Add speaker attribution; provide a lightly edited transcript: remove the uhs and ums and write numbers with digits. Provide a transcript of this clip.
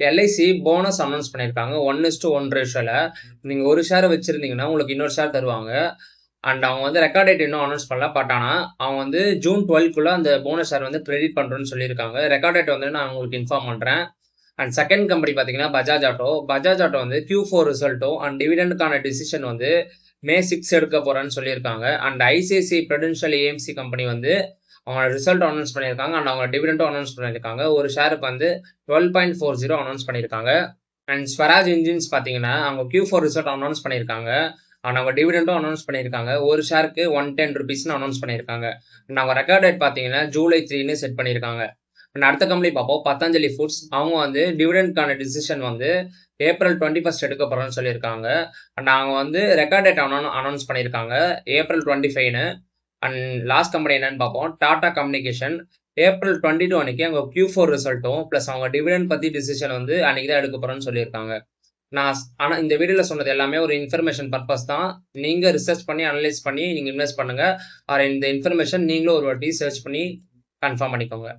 Speaker 1: LIC bonus announce பண்ணியிருக்காங்க 1:1 ரேஷியோல. நீங்க ஒரு ஷேர் வச்சிருந்தீங்கன்னா உங்களுக்கு இன்னொரு ஷேர் தருவாங்க. அண்ட் அவங்க வந்து ரெக்கார்ட் டேட் இன்னும் அனௌன்ஸ் பண்ணல. பட் ஆனா அவங்க வந்து ஜூன் 12க்குள்ள அந்த போனஸ் ஷேர் வந்து கிரெடிட் பண்றோம்னு சொல்லியிருக்காங்க. ரெக்கார்ட் டேட் வந்து நான் உங்களுக்கு இன்ஃபார்ம் பண்றேன். அண்ட் செகண்ட் கம்பெனி பார்த்தீங்கன்னா பஜாஜ் ஆட்டோ. பஜாஜ் ஆட்டோ வந்து Q4 ரிசல்ட்டும் அண்ட் டிவிடெண்டுக்கான டிசிஷன் வந்து May 6 எடுக்க போறேன்னு சொல்லியிருக்காங்க. And ICICI Prudential AMC company வந்து அவங்க ரிசல்ட் அனௌன்ஸ் பண்ணியிருக்காங்க. அண்ட் அவங்க டிவிடெண்டும் அனௌன்ஸ் பண்ணியிருக்காங்க. ஒரு ஷேருக்கு வந்து 12.40 அனௌன்ஸ் பண்ணியிருக்காங்க. அண்ட் ஸ்வராஜ் இன்ஜின்ஸ் பார்த்தீங்கன்னா அவங்க Q4 ரிசல்ட் அனௌன்ஸ் பண்ணியிருக்காங்க. அண்ட் அவங்க டிவிடெண்டும் அனௌன்ஸ் பண்ணியிருக்காங்க. ஒரு ஷேருக்கு ₹110 அனௌன்ஸ் பண்ணியிருக்காங்க. அண்ட் அவங்க ரெக்கார்ட் டேட் பார்த்தீங்கன்னா ஜூலை 3ன்னு செட் பண்ணியிருக்காங்க. அண்ட் அடுத்த கம்பெனி பார்ப்போம் பதஞ்சலி ஃபுட்ஸ். அவங்க வந்து டிவிடெண்ட்கான டிசிஷன் வந்து ஏப்ரல் 21 எடுக்க போறோம்னு சொல்லியிருக்காங்க. அண்ட் அவங்க வந்து ரெக்கார்ட் டேட் அனௌன்ஸ் பண்ணியிருக்காங்க ஏப்ரல் 25ன்னு. அண்ட் லாஸ்ட் கம்பெனி என்னன்னு பார்ப்போம் டாடா கம்யூனிகேஷன். ஏப்ரல் 22 அன்னைக்கு அவங்க Q4 ரிசல்ட்டும் ப்ளஸ் அவங்க டிவிடெண்ட் பத்தி டிசிஷன் வந்து அன்னைக்கு தான் எடுக்க போறோம்னு சொல்லியிருக்காங்க. ஆனா இந்த வீடியோல சொன்னது எல்லாமே ஒரு இன்ஃபர்மேஷன் பர்பஸ் தான். நீங்க ரிசர்ச் பண்ணி அனலைஸ் பண்ணி நீங்க இன்வெஸ்ட் பண்ணுங்க. ஆர் இந்த இன்ஃபர்மேஷன் நீங்களும் ஒரு வாட்டி சர்ச் பண்ணி கன்ஃபார்ம் பண்ணிக்கோங்க.